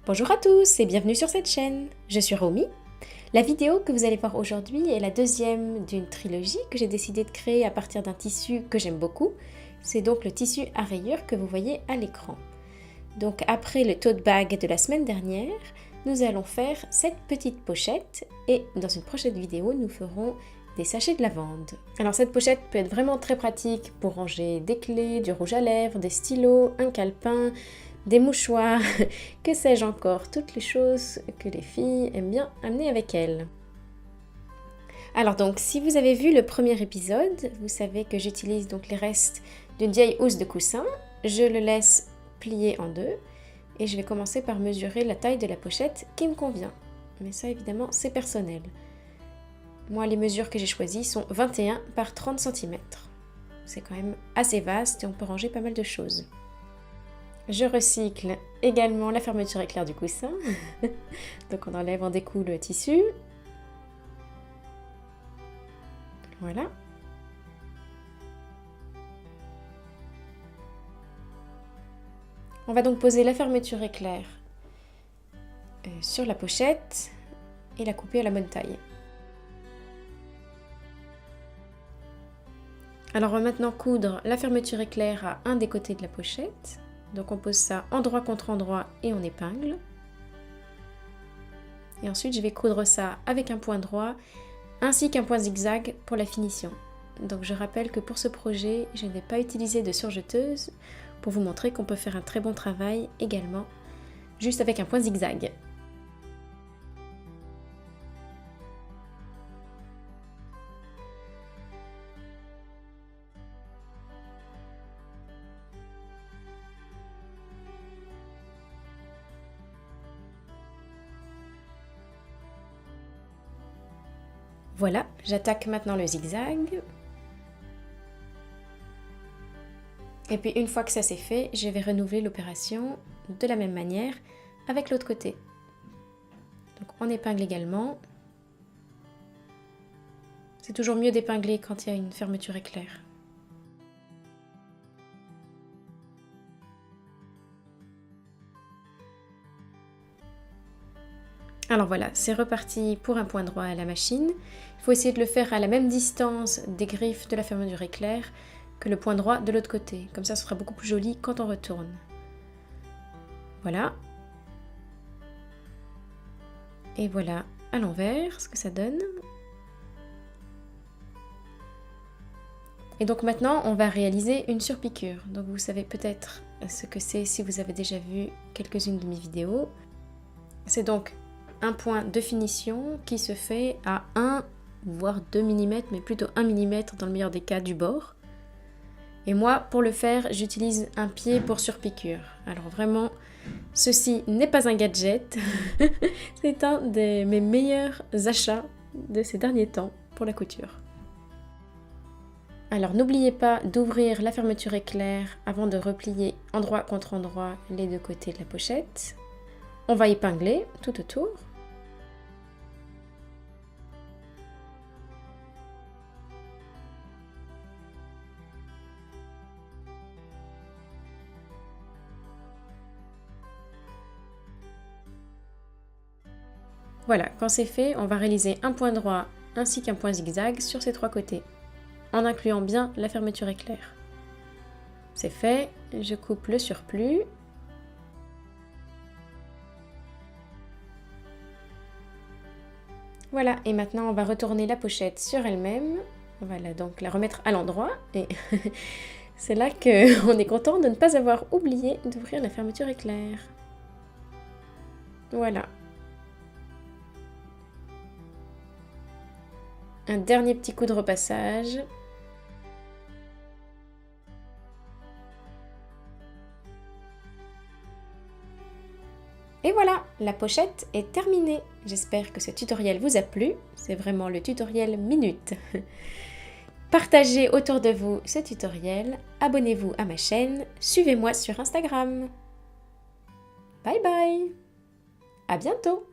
Bonjour à tous et bienvenue sur cette chaîne, je suis Romy. La vidéo que vous allez voir aujourd'hui est la deuxième d'une trilogie que j'ai décidé de créer à partir d'un tissu que j'aime beaucoup. C'est donc le tissu à rayures que vous voyez à l'écran. Donc après le tote bag de la semaine dernière, nous allons faire cette petite pochette et dans une prochaine vidéo nous ferons des sachets de lavande. Alors cette pochette peut être vraiment très pratique pour ranger des clés, du rouge à lèvres, des stylos, un calepin, des mouchoirs, que sais-je encore, toutes les choses que les filles aiment bien amener avec elles. Alors donc, si vous avez vu le premier épisode, vous savez que j'utilise donc les restes d'une vieille housse de coussin. Je le laisse plier en deux et je vais commencer par mesurer la taille de la pochette qui me convient. Mais ça évidemment, c'est personnel. Moi, les mesures que j'ai choisies sont 21 par 30 cm. C'est quand même assez vaste et on peut ranger pas mal de choses. Je recycle également la fermeture éclair du coussin. Donc on enlève, on découle le tissu. Voilà. On va donc poser la fermeture éclair sur la pochette et la couper à la bonne taille. Alors on va maintenant coudre la fermeture éclair à un des côtés de la pochette. Donc on pose ça endroit contre endroit et on épingle. Et ensuite je vais coudre ça avec un point droit ainsi qu'un point zigzag pour la finition. Donc je rappelle que pour ce projet, je n'ai pas utilisé de surjeteuse pour vous montrer qu'on peut faire un très bon travail également juste avec un point zigzag. Voilà, j'attaque maintenant le zigzag. Et puis une fois que ça c'est fait, je vais renouveler l'opération de la même manière avec l'autre côté. Donc on épingle également. C'est toujours mieux d'épingler quand il y a une fermeture éclair. Alors voilà, c'est reparti pour un point droit à la machine. Il faut essayer de le faire à la même distance des griffes de la fermeture éclair que le point droit de l'autre côté. Comme ça, ce sera beaucoup plus joli quand on retourne. Voilà. Et voilà à l'envers ce que ça donne. Et donc maintenant, on va réaliser une surpiqûre. Donc vous savez peut-être ce que c'est si vous avez déjà vu quelques-unes de mes vidéos. C'est donc un point de finition qui se fait à 1 voire 2 mm, mais plutôt 1 mm dans le meilleur des cas du bord. Et moi, pour le faire, j'utilise un pied pour surpiqûre. Alors vraiment, ceci n'est pas un gadget, c'est un de mes meilleurs achats de ces derniers temps pour la couture. Alors n'oubliez pas d'ouvrir la fermeture éclair avant de replier endroit contre endroit les deux côtés de la pochette. On va épingler tout autour. Voilà, quand c'est fait, on va réaliser un point droit ainsi qu'un point zigzag sur ces trois côtés, en incluant bien la fermeture éclair. C'est fait, je coupe le surplus. Voilà, et maintenant on va retourner la pochette sur elle-même. On va donc la remettre à l'endroit et c'est là qu'on est content de ne pas avoir oublié d'ouvrir la fermeture éclair. Voilà. Un dernier petit coup de repassage. Et voilà, la pochette est terminée. J'espère que ce tutoriel vous a plu. C'est vraiment le tutoriel minute. Partagez autour de vous ce tutoriel. Abonnez-vous à ma chaîne. Suivez-moi sur Instagram. Bye bye. À bientôt.